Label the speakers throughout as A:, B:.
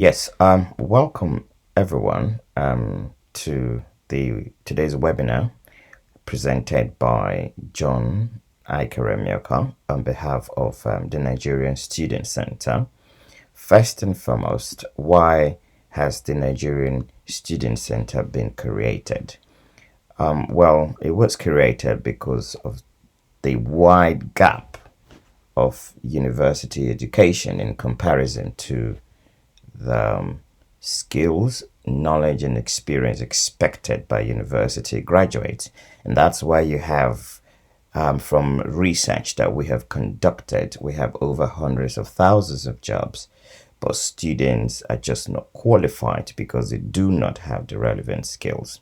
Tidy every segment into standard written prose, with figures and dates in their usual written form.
A: Yes, welcome everyone to the today's webinar presented by John Ikeremioka on behalf of the Nigerian Student Center. First and foremost, why has the Nigerian Student Center been created? Well, it was created because of the wide gap of university education in comparison to the skills, knowledge, and experience expected by university graduates. And that's why you have, from research that we have conducted, we have over hundreds of thousands of jobs, but students are just not qualified because they do not have the relevant skills.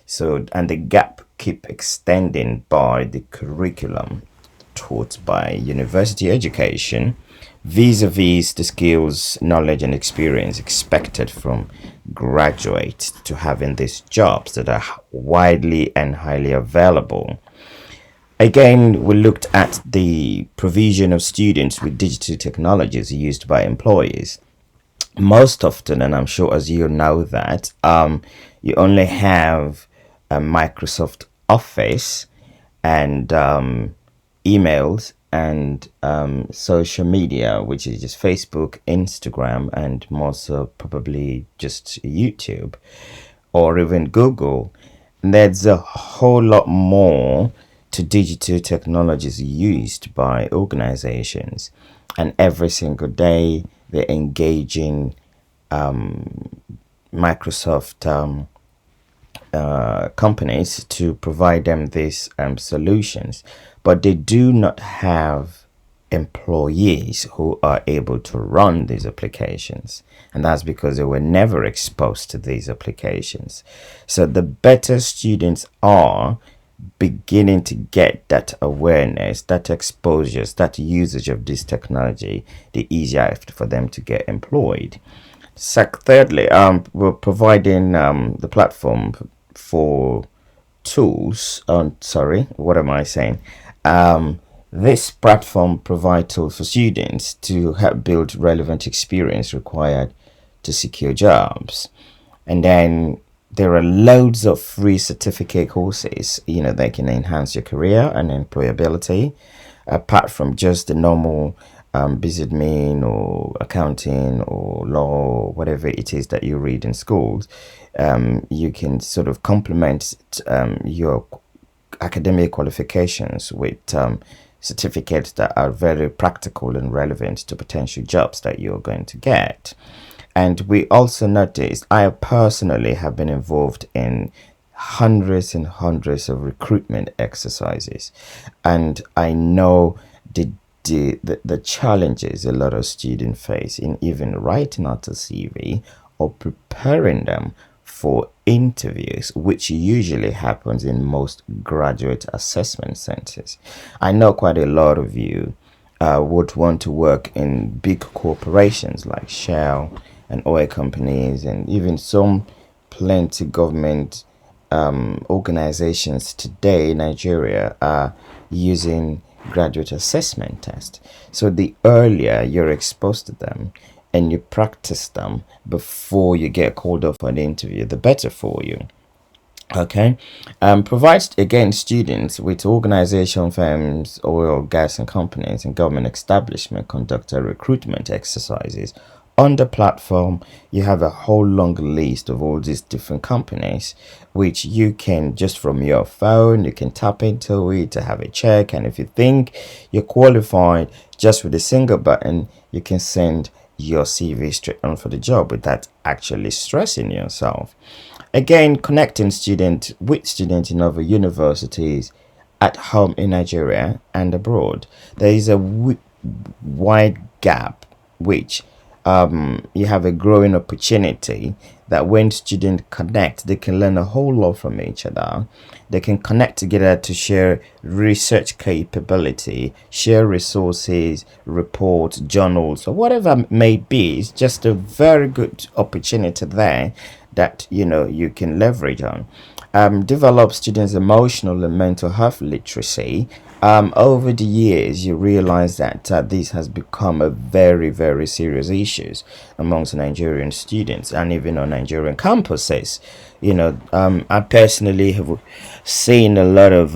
A: So, and the gap keep extending by the curriculum taught by university education vis-a-vis the skills, knowledge, and experience expected from graduates to having these jobs that are widely and highly available. Again, we looked at the provision of students with digital technologies used by employees. Most often, and I'm sure as you know that, you only have a Microsoft Office and emails and social media, which is just Facebook, Instagram, and more so probably just YouTube or even Google. And there's a whole lot more to digital technologies used by organizations, and every single day they're engaging Microsoft companies to provide them these solutions, but they do not have employees who are able to run these applications, and that's because they were never exposed to these applications. So the better students are beginning to get that awareness, that exposure, that usage of this technology, the easier for them to get employed. Thirdly, we're providing the platform for tools. Sorry, what am I saying? This platform provides tools for students to help build relevant experience required to secure jobs. And then there are loads of free certificate courses, that can enhance your career and employability, apart from just the normal business admin or accounting or law, or whatever it is that you read in schools. You can sort of complement your academic qualifications with certificates that are very practical and relevant to potential jobs that you're going to get. And we also noticed, I personally have been involved in hundreds and hundreds of recruitment exercises, and I know the challenges a lot of students face in even writing out a CV or preparing them for interviews, which usually happens in most graduate assessment centers. I know quite a lot of you would want to work in big corporations like Shell and oil companies, and even some plenty government organizations today in Nigeria are using graduate assessment test. So the earlier you're exposed to them and you practice them before you get called up for the interview, the better for you. Okay. Provides again students with organization firms, oil, gas, and companies, and government establishment conduct recruitment exercises. On the platform, you have a whole long list of all these different companies, which you can just from your phone, you can tap into it to have a check. And if you think you're qualified, just with a single button, you can send your CV straight on for the job without actually stressing yourself. Again, connecting students with students in other universities at home in Nigeria and abroad. There is a wide gap, which you have a growing opportunity that when students connect, they can learn a whole lot from each other. They can connect together to share research capability, share resources, reports, journals, or whatever it may be. It's just a very good opportunity there that you can leverage on. Develop students' emotional and mental health literacy over the years, you realize that this has become a very, very serious issue amongst Nigerian students and even on Nigerian campuses. I personally have seen a lot of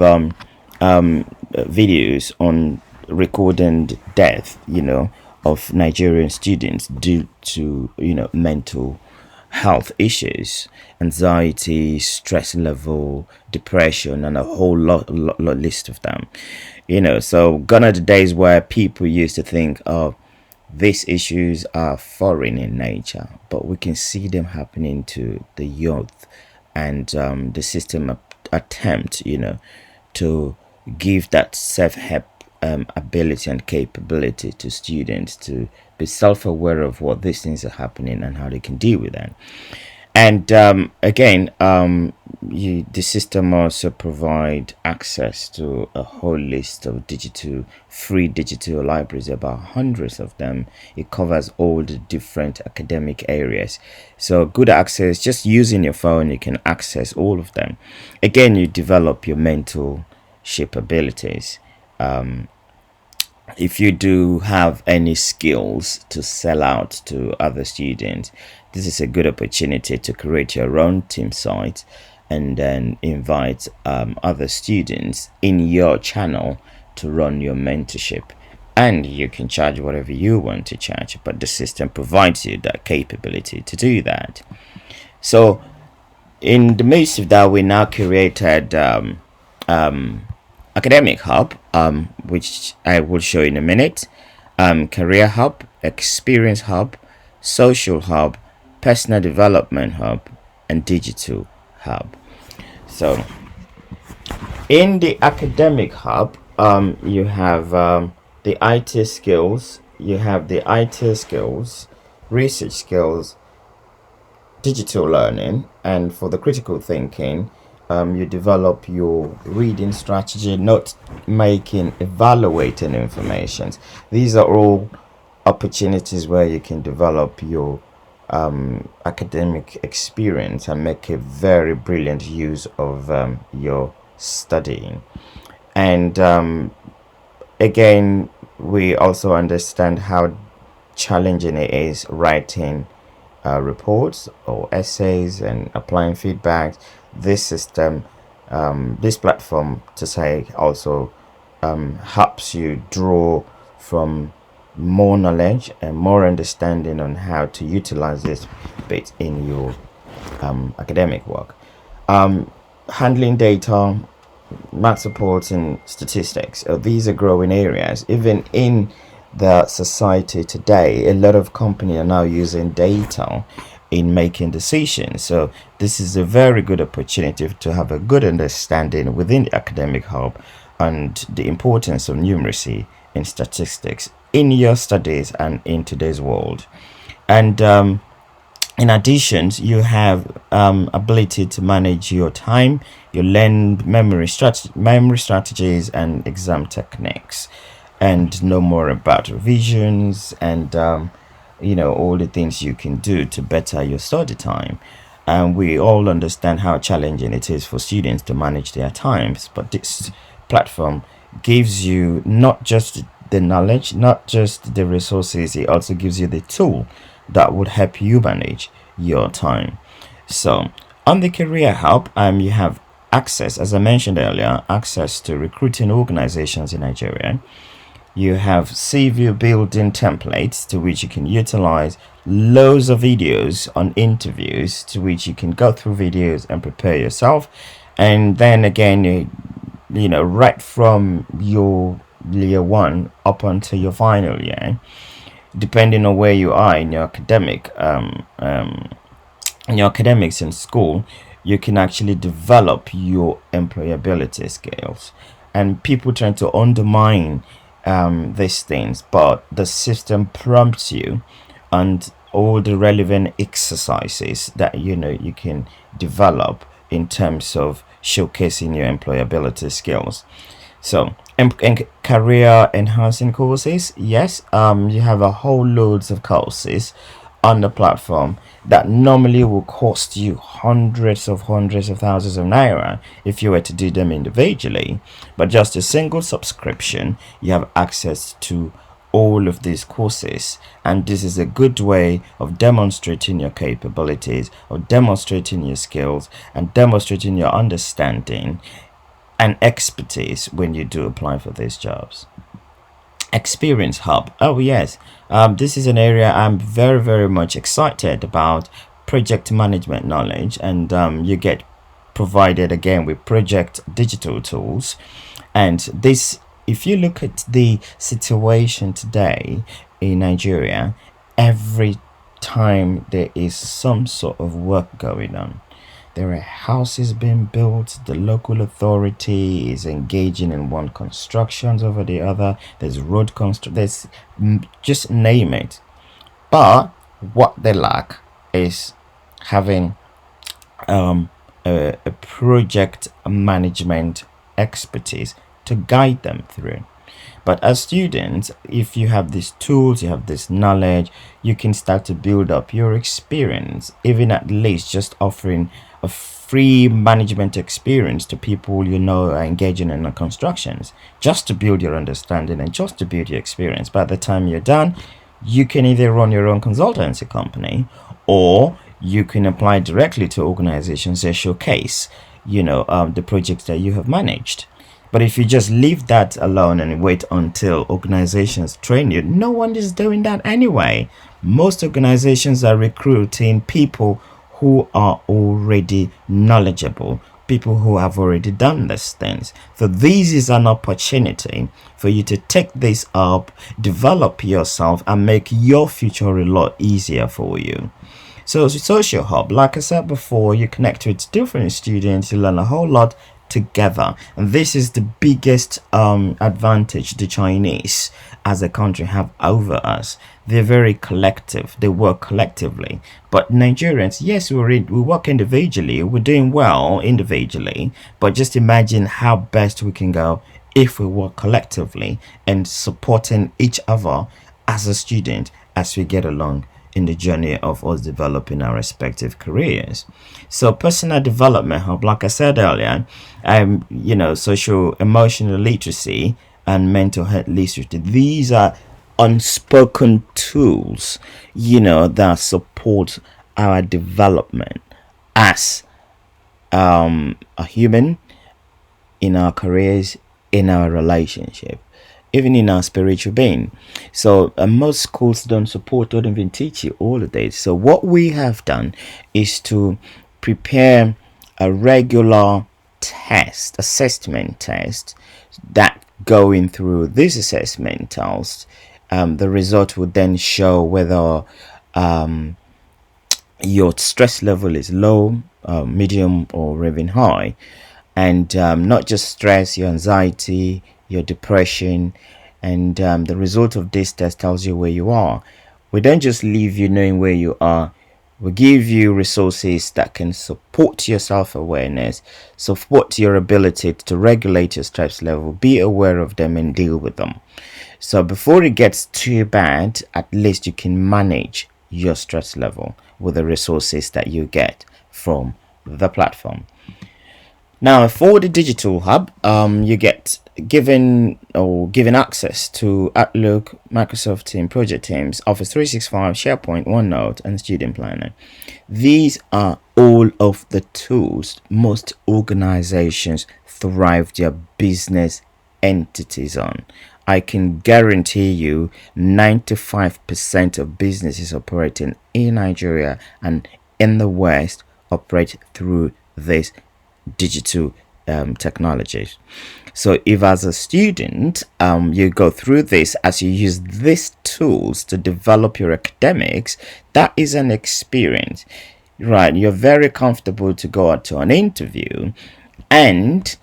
A: videos on recording death, of Nigerian students due to, mental health issues, anxiety, stress level, depression, and a whole lot list of them. So gone are the days where people used to think, oh, these issues are foreign in nature, but we can see them happening to the youth, and the system attempt, to give that self-help ability and capability to students to be self-aware of what these things are happening and how they can deal with that. And again, the system also provide access to a whole list of free digital libraries, about hundreds of them. It covers all the different academic areas. So good access, just using your phone, you can access all of them. Again, you develop your mentorship abilities. If you do have any skills to sell out to other students, this is a good opportunity to create your own team site and then invite other students in your channel to run your mentorship. And you can charge whatever you want to charge, but the system provides you that capability to do that. So in the midst of that, we now created Academic Hub, which I will show in a minute, Career Hub, Experience Hub, Social Hub, Personal Development Hub, and Digital Hub. So in the Academic Hub, you have the IT skills, research skills, digital learning, and for the critical thinking, you develop your reading strategy, note making, evaluating information. These are all opportunities where you can develop your academic experience and make a very brilliant use of your studying. And again, we also understand how challenging it is writing reports or essays and applying feedback. This system, this platform, to say, also helps you draw from more knowledge and more understanding on how to utilize this bit in your academic work. Handling data, math support, and statistics. These are growing areas. Even in the society today, a lot of companies are now using data in making decisions. So this is a very good opportunity to have a good understanding within the Academic Hub and the importance of numeracy and statistics in your studies and in today's world. And in addition, you have ability to manage your time. You learn memory strategies and exam techniques, and know more about revisions and all the things you can do to better your study time. And we all understand how challenging it is for students to manage their times, but this platform gives you not just the knowledge, not just the resources, it also gives you the tool that would help you manage your time. So on the Career Hub, you have access, as I mentioned earlier, access to recruiting organizations in Nigeria. You have CV building templates to which you can utilize loads of videos on interviews to which you can go through videos and prepare yourself. And then again, right from your year one up until your final year, depending on where you are in your academics in school, you can actually develop your employability skills. And people trying to undermine these things, but the system prompts you and all the relevant exercises that you can develop in terms of showcasing your employability skills. So and career enhancing courses, yes, you have a whole loads of courses on the platform that normally will cost you hundreds of thousands of naira if you were to do them individually. But just a single subscription, you have access to all of these courses, and this is a good way of demonstrating your capabilities, of demonstrating your skills, and demonstrating your understanding and expertise when you do apply for these jobs. Experience Hub. Oh yes, this is an area I'm very much excited about. Project management knowledge, and you get provided again with project digital tools. And this, if you look at the situation today in Nigeria, every time there is some sort of work going on, there are houses being built, the local authority is engaging in one constructions over the other, there's road construct, there's just name it. But what they lack is having a project management expertise to guide them through. But as students, if you have these tools, you have this knowledge, you can start to build up your experience, even at least just offering a free management experience to people you know are engaging in the constructions, just to build your understanding and just to build your experience. By the time you're done, you can either run your own consultancy company, or you can apply directly to organizations that showcase, the projects that you have managed. But if you just leave that alone and wait until organizations train you, no one is doing that anyway. Most organizations are recruiting people who are already knowledgeable, people who have already done these things. So this is an opportunity for you to take this up, develop yourself, and make your future a lot easier for you. So Social Hub, like I said before, you connect with different students, you learn a whole lot together, and this is the biggest advantage the Chinese as a country have over us. They're very collective, they work collectively. But Nigerians, yes, we work individually, we're doing well individually, but just imagine how best we can go if we work collectively and supporting each other as a student as we get along in the journey of us developing our respective careers. So Personal Development Hub, like I said earlier, social emotional literacy and mental health literacy, these are unspoken tools, that support our development as a human, in our careers, in our relationship, even in our spiritual being. So most schools don't even teach you all of this. So what we have done is to prepare a regular assessment test, that going through this assessment test, the result would then show whether your stress level is low, medium, or even high. And not just stress, your anxiety, your depression, and the result of this test tells you where you are. We don't just leave you knowing where you are. We give you resources that can support your self-awareness, support your ability to regulate your stress level, be aware of them, and deal with them. So before it gets too bad, at least you can manage your stress level with the resources that you get from the platform. Now, for the Digital Hub, you get given access to Outlook, Microsoft Teams, Project Teams, Office 365, SharePoint, OneNote, and Student Planner. These are all of the tools most organizations thrive their business entities on. I can guarantee you 95% of businesses operating in Nigeria and in the West operate through this digital technologies. So if as a student you go through this, as you use these tools to develop your academics, that is an experience, right? You're very comfortable to go out to an interview and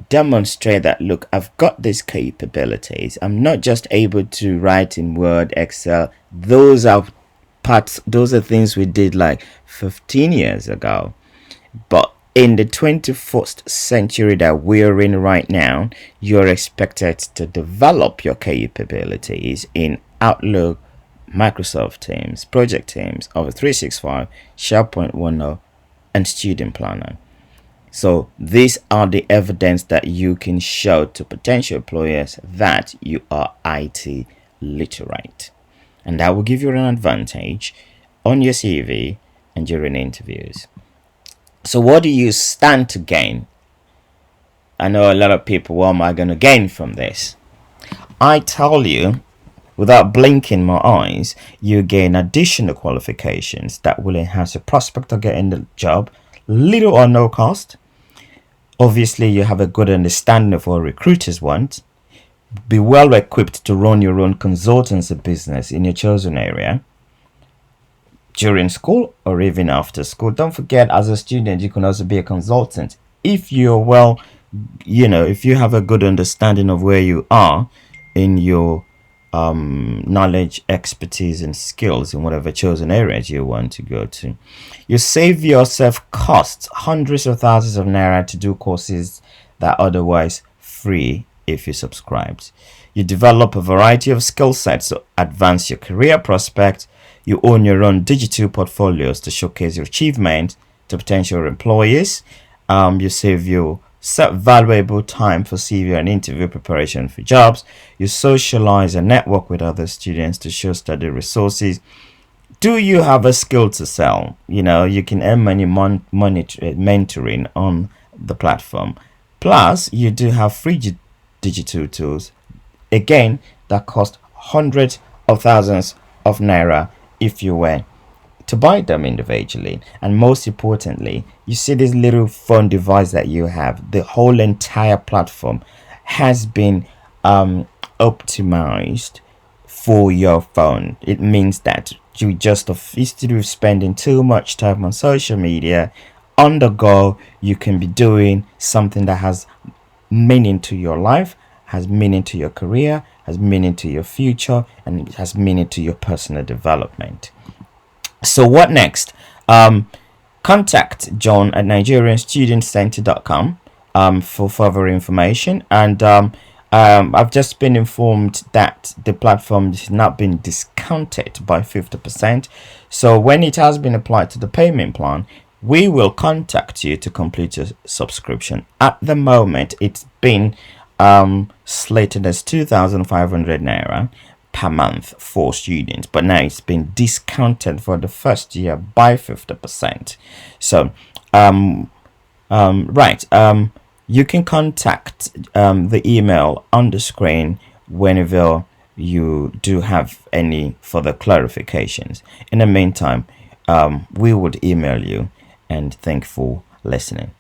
A: demonstrate that, look, I've got these capabilities. I'm not just able to write in Word, Excel. Those are things we did like 15 years ago. But in the 21st century that we're in right now, you're expected to develop your capabilities in Outlook, Microsoft Teams, Project Teams, Office 365, SharePoint, OneNote, and Student Planner. So these are the evidence that you can show to potential employers that you are IT literate. And that will give you an advantage on your CV and during interviews. So what do you stand to gain? I know a lot of people, what am I going to gain from this? I tell you, without blinking my eyes, you gain additional qualifications that will enhance your prospect of getting the job, little or no cost. Obviously, you have a good understanding of what recruiters want. Be well equipped to run your own consultancy business in your chosen area during school or even after school. Don't forget, as a student, you can also be a consultant. If you're well, if you have a good understanding of where you are in your knowledge, expertise, and skills in whatever chosen areas you want to go to, you save yourself costs, hundreds of thousands of naira to do courses that are otherwise free if you subscribed. You develop a variety of skill sets to advance your career prospects. You own your own digital portfolios to showcase your achievements to potential employers. You save your valuable time for CV and interview preparation for jobs. You socialize and network with other students to show study resources. Do you have a skill to sell? You can earn money mentoring on the platform. Plus, you do have free digital tools, again, that cost hundreds of thousands of naira if you were to buy them individually. And most importantly, you see this little phone device that you have. The whole entire platform has been optimized for your phone. It means that you just, instead of spending too much time on social media, on the go, you can be doing something that has meaning to your life, has meaning to your career, has meaning to your future, and it has meaning to your personal development. So what next? Contact John at nigerianstudentcenter.com for further information. And I've just been informed that the platform has not been discounted by 50%. So when it has been applied to the payment plan, we will contact you to complete your subscription. At the moment, it's been slated as 2,500 naira per month for students, but now it's been discounted for the first year by 50%. So you can contact the email on the screen whenever you do have any further clarifications. In the meantime, we would email you, and thank you for listening.